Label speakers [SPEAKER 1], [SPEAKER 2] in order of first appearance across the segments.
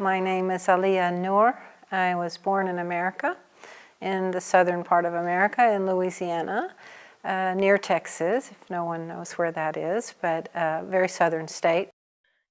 [SPEAKER 1] My name is Aliyah Noor. I was born in America, in the southern part of America, in Louisiana, near Texas, if no one knows where that is, but a very southern state.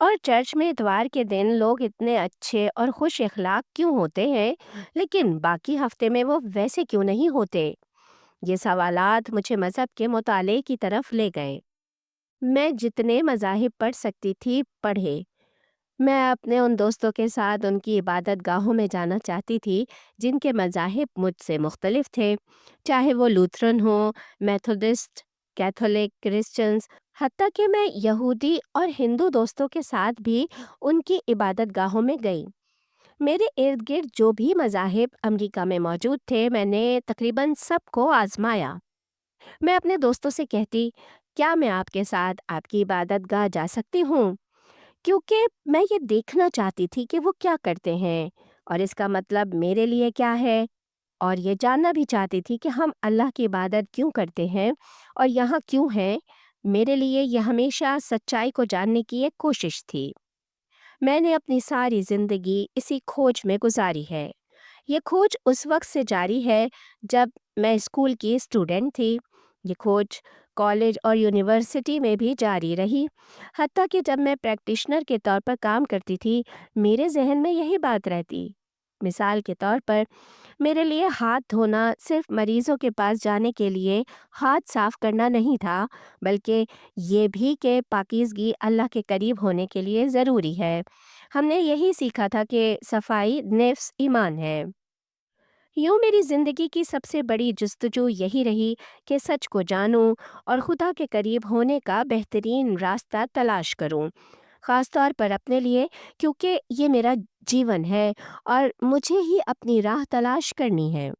[SPEAKER 2] اور church میں اتوار کے دن لوگ اتنے اچھے اور خوش اخلاق کیوں ہوتے ہیں لیکن باقی ہفتے میں وہ ویسے کیوں نہیں ہوتے؟ یہ سوالات مجھے مذہب کے مطالعے کی طرف لے گئے۔ میں جتنے مذاہب پڑھ سکتی تھی پڑھے۔ میں اپنے ان دوستوں کے ساتھ ان کی عبادت گاہوں میں جانا چاہتی تھی جن کے مذاہب مجھ سے مختلف تھے، چاہے وہ لوتھرن ہوں، میتھوڈسٹ، کیتھولک، کرسچنز، حتیٰ کہ میں یہودی اور ہندو دوستوں کے ساتھ بھی ان کی عبادت گاہوں میں گئی۔ میرے ارد گرد جو بھی مذاہب امریکہ میں موجود تھے میں نے تقریباً سب کو آزمایا۔ میں اپنے دوستوں سے کہتی، کیا میں آپ کے ساتھ آپ کی عبادت گاہ جا سکتی ہوں؟ کیونکہ میں یہ دیکھنا چاہتی تھی کہ وہ کیا کرتے ہیں اور اس کا مطلب میرے لیے کیا ہے، اور یہ جاننا بھی چاہتی تھی کہ ہم اللہ کی عبادت کیوں کرتے ہیں اور یہاں کیوں ہیں۔ میرے لیے یہ ہمیشہ سچائی کو جاننے کی ایک کوشش تھی۔ میں نے اپنی ساری زندگی اسی کھوج میں گزاری ہے۔ یہ کھوج اس وقت سے جاری ہے جب میں اسکول کی اسٹوڈنٹ تھی۔ یہ کھوج کالج اور یونیورسٹی میں بھی جاری رہی، حتیٰ کہ جب میں پریکٹیشنر کے طور پر کام کرتی تھی میرے ذہن میں یہی بات رہتی۔ مثال کے طور پر میرے لیے ہاتھ دھونا صرف مریضوں کے پاس جانے کے لیے ہاتھ صاف کرنا نہیں تھا، بلکہ یہ بھی کہ پاکیزگی اللہ کے قریب ہونے کے لیے ضروری ہے۔ ہم نے یہی سیکھا تھا کہ صفائی نفس ایمان ہے۔ یوں میری زندگی کی سب سے بڑی جستجو یہی رہی کہ سچ کو جانوں اور خدا کے قریب ہونے کا بہترین راستہ تلاش کروں، خاص طور پر اپنے لیے، کیونکہ یہ میرا جیون ہے اور مجھے ہی اپنی راہ تلاش کرنی ہے۔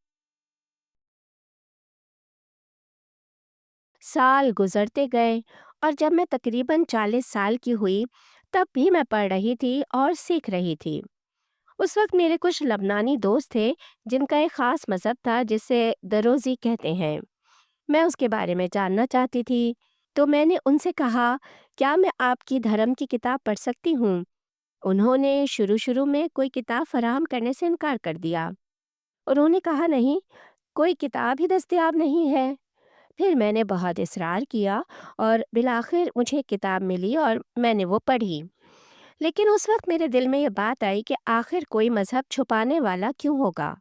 [SPEAKER 2] سال گزرتے گئے اور جب میں تقریباً 40 سال کی ہوئی تب بھی میں پڑھ رہی تھی اور سیکھ رہی تھی۔ اس وقت میرے کچھ لبنانی دوست تھے جن کا ایک خاص مذہب تھا جسے دروزی کہتے ہیں۔ میں اس کے بارے میں جاننا چاہتی تھی، تو میں نے ان سے کہا، کیا میں آپ کی دھرم کی کتاب پڑھ سکتی ہوں؟ انہوں نے شروع میں کوئی کتاب فراہم کرنے سے انکار کر دیا۔ انہوں نے کہا، نہیں، کوئی کتاب ہی دستیاب نہیں ہے۔ پھر میں نے بہت اصرار کیا اور بالآخر مجھے ایک کتاب ملی اور میں نے وہ پڑھی۔ لیکن اس وقت میرے دل میں یہ بات آئی کہ آخر کوئی مذہب چھپانے والا کیوں ہوگا؟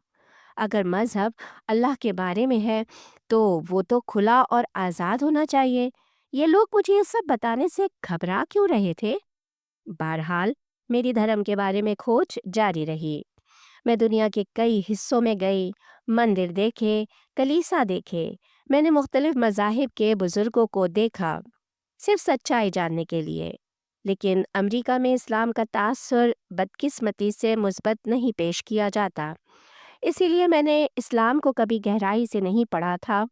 [SPEAKER 2] اگر مذہب اللہ کے بارے میں ہے تو وہ تو کھلا اور آزاد ہونا چاہیے۔ یہ لوگ مجھے یہ سب بتانے سے گھبرا کیوں رہے تھے؟ بہرحال میری دھرم کے بارے میں کھوج جاری رہی۔ میں دنیا کے کئی حصوں میں گئی، مندر دیکھے، کلیسا دیکھے، میں نے مختلف مذاہب کے بزرگوں کو دیکھا، صرف سچائی جاننے کے لیے۔ لیکن امریکہ میں اسلام کا تاثر بدقسمتی سے مثبت نہیں پیش کیا جاتا، اسی لیے میں نے اسلام کو کبھی گہرائی سے نہیں پڑھا تھا۔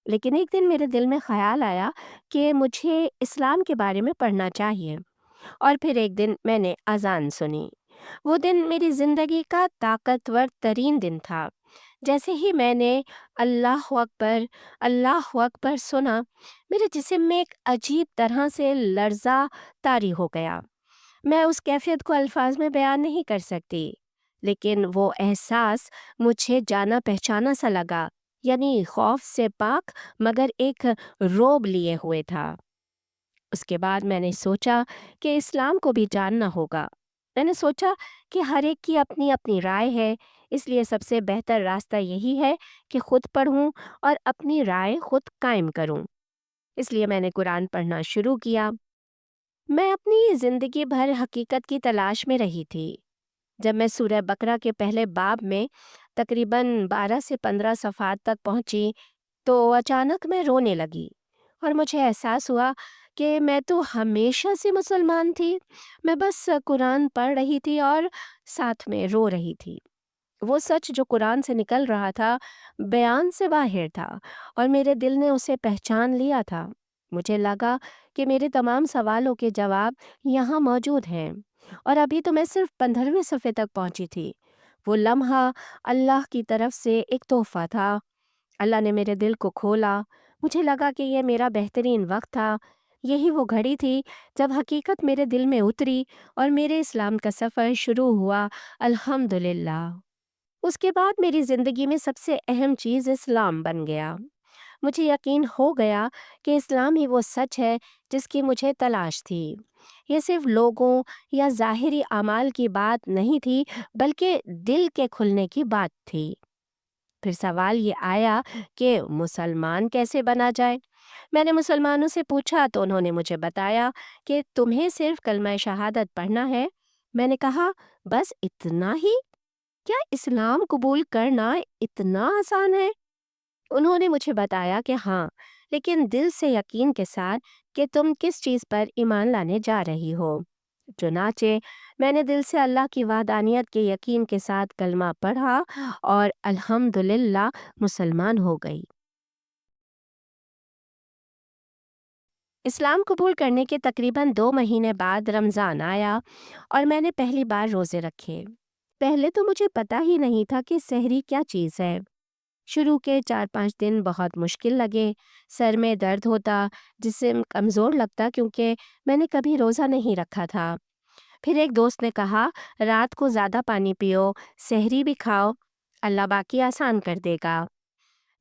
[SPEAKER 2] لیکن ایک دن میرے دل میں خیال آیا کہ مجھے اسلام کے بارے میں پڑھنا چاہیے، اور پھر ایک دن میں نے اذان سنی۔ وہ دن میری زندگی کا طاقتور ترین دن تھا۔ جیسے ہی میں نے اللہ اکبر سنا، میرے جسم میں ایک عجیب طرح سے لرزہ طاری ہو گیا۔ میں اس کیفیت کو الفاظ میں بیان نہیں کر سکتی، لیکن وہ احساس مجھے جانا پہچانا سا لگا، یعنی خوف سے پاک مگر ایک روب لیے ہوئے تھا۔ اس کے بعد میں نے سوچا کہ اسلام کو بھی جاننا ہوگا۔ میں نے سوچا کہ ہر ایک کی اپنی اپنی رائے ہے، اس لیے سب سے بہتر راستہ یہی ہے کہ خود پڑھوں اور اپنی رائے خود قائم کروں۔ اس لیے میں نے قرآن پڑھنا شروع کیا۔ میں اپنی زندگی بھر حقیقت کی تلاش میں رہی تھی۔ جب میں سورہ بقرہ کے پہلے باب میں تقریباً 12 سے 15 صفحات تک پہنچی تو اچانک میں رونے لگی، اور مجھے احساس ہوا کہ میں تو ہمیشہ سے مسلمان تھی۔ میں بس قرآن پڑھ رہی تھی اور ساتھ میں رو رہی تھی۔ وہ سچ جو قرآن سے نکل رہا تھا بیان سے باہر تھا، اور میرے دل نے اسے پہچان لیا تھا۔ مجھے لگا کہ میرے تمام سوالوں کے جواب یہاں موجود ہیں، اور ابھی تو میں صرف 15ویں صفحے تک پہنچی تھی۔ وہ لمحہ اللہ کی طرف سے ایک تحفہ تھا۔ اللہ نے میرے دل کو کھولا۔ مجھے لگا کہ یہ میرا بہترین وقت تھا۔ یہی وہ گھڑی تھی جب حقیقت میرے دل میں اتری اور میرے اسلام کا سفر شروع ہوا، الحمدللہ۔ اس کے بعد میری زندگی میں سب سے اہم چیز اسلام بن گیا۔ مجھے یقین ہو گیا کہ اسلام ہی وہ سچ ہے جس کی مجھے تلاش تھی۔ یہ صرف لوگوں یا ظاہری اعمال کی بات نہیں تھی، بلکہ دل کے کھلنے کی بات تھی۔ پھر سوال یہ آیا کہ مسلمان کیسے بنا جائے؟ میں نے مسلمانوں سے پوچھا تو انہوں نے مجھے بتایا کہ تمہیں صرف کلمہ شہادت پڑھنا ہے۔ میں نے کہا، بس اتنا ہی؟ کیا اسلام قبول کرنا اتنا آسان ہے؟ انہوں نے مجھے بتایا کہ ہاں، لیکن دل سے یقین کے ساتھ کہ تم کس چیز پر ایمان لانے جا رہی ہو۔ چنانچہ میں نے دل سے اللہ کی وحدانیت کے یقین کے ساتھ کلمہ پڑھا اور الحمدللہ مسلمان ہو گئی۔ اسلام قبول کرنے کے تقریباً 2 مہینے بعد رمضان آیا اور میں نے پہلی بار روزے رکھے۔ پہلے تو مجھے پتہ ہی نہیں تھا کہ سحری کیا چیز ہے۔ شروع کے 4-5 دن بہت مشکل لگے، سر میں درد ہوتا، جسم کمزور لگتا کیونکہ میں نے کبھی روزہ نہیں رکھا تھا۔ پھر ایک دوست نے کہا، رات کو زیادہ پانی پیو، سحری بھی کھاؤ، اللہ باقی آسان کر دے گا۔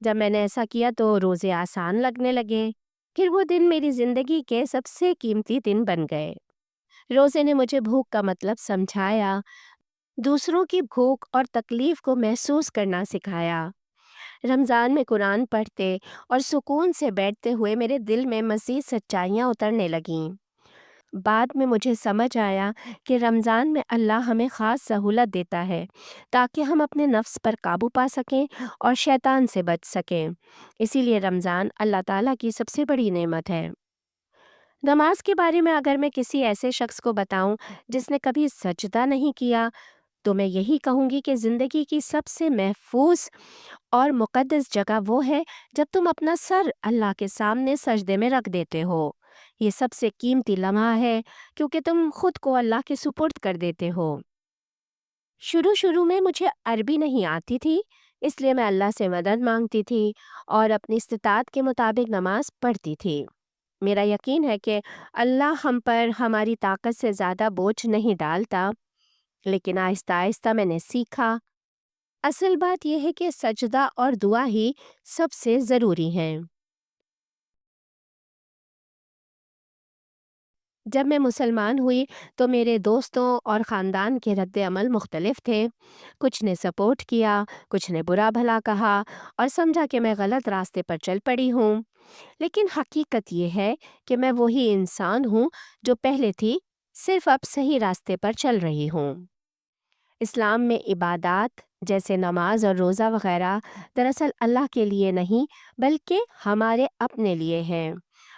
[SPEAKER 2] جب میں نے ایسا کیا تو روزے آسان لگنے لگے۔ پھر وہ دن میری زندگی کے سب سے قیمتی دن بن گئے۔ روزے نے مجھے بھوک کا مطلب سمجھایا، دوسروں کی بھوک اور تکلیف کو محسوس کرنا سکھایا۔ رمضان میں قرآن پڑھتے اور سکون سے بیٹھتے ہوئے میرے دل میں مزید سچائیاں اترنے لگیں۔ بعد میں مجھے سمجھ آیا کہ رمضان میں اللہ ہمیں خاص سہولت دیتا ہے تاکہ ہم اپنے نفس پر قابو پا سکیں اور شیطان سے بچ سکیں۔ اسی لیے رمضان اللہ تعالیٰ کی سب سے بڑی نعمت ہے۔ نماز کے بارے میں اگر میں کسی ایسے شخص کو بتاؤں جس نے کبھی سجدہ نہیں کیا تو میں یہی کہوں گی کہ زندگی کی سب سے محفوظ اور مقدس جگہ وہ ہے جب تم اپنا سر اللہ کے سامنے سجدے میں رکھ دیتے ہو۔ یہ سب سے قیمتی لمحہ ہے کیونکہ تم خود کو اللہ کے سپرد کر دیتے ہو۔ شروع میں مجھے عربی نہیں آتی تھی، اس لیے میں اللہ سے مدد مانگتی تھی اور اپنی استطاعت کے مطابق نماز پڑھتی تھی۔ میرا یقین ہے کہ اللہ ہم پر ہماری طاقت سے زیادہ بوجھ نہیں ڈالتا، لیکن آہستہ آہستہ میں نے سیکھا۔ اصل بات یہ ہے کہ سجدہ اور دعا ہی سب سے ضروری ہیں۔ جب میں مسلمان ہوئی تو میرے دوستوں اور خاندان کے رد عمل مختلف تھے۔ کچھ نے سپورٹ کیا، کچھ نے برا بھلا کہا اور سمجھا کہ میں غلط راستے پر چل پڑی ہوں۔ لیکن حقیقت یہ ہے کہ میں وہی انسان ہوں جو پہلے تھی، صرف اب صحیح راستے پر چل رہی ہوں۔ اسلام میں عبادات جیسے نماز اور روزہ وغیرہ دراصل اللہ کے لیے نہیں بلکہ ہمارے اپنے لیے ہیں۔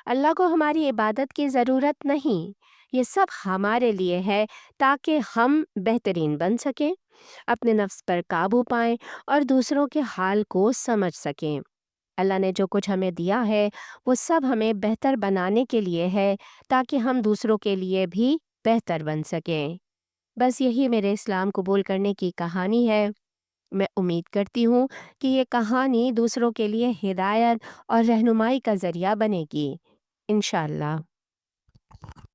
[SPEAKER 2] اللہ کو ہماری عبادت کی ضرورت نہیں، یہ سب ہمارے لیے ہے تاکہ ہم بہترین بن سکیں، اپنے نفس پر قابو پائیں اور دوسروں کے حال کو سمجھ سکیں۔ اللہ نے جو کچھ ہمیں دیا ہے وہ سب ہمیں بہتر بنانے کے لیے ہے تاکہ ہم دوسروں کے لیے بھی بہتر بن سکیں۔ بس یہی میرے اسلام قبول کرنے کی کہانی ہے۔ میں امید کرتی ہوں کہ یہ کہانی دوسروں کے لیے ہدایت اور رہنمائی کا ذریعہ بنے گی، انشاءاللہ۔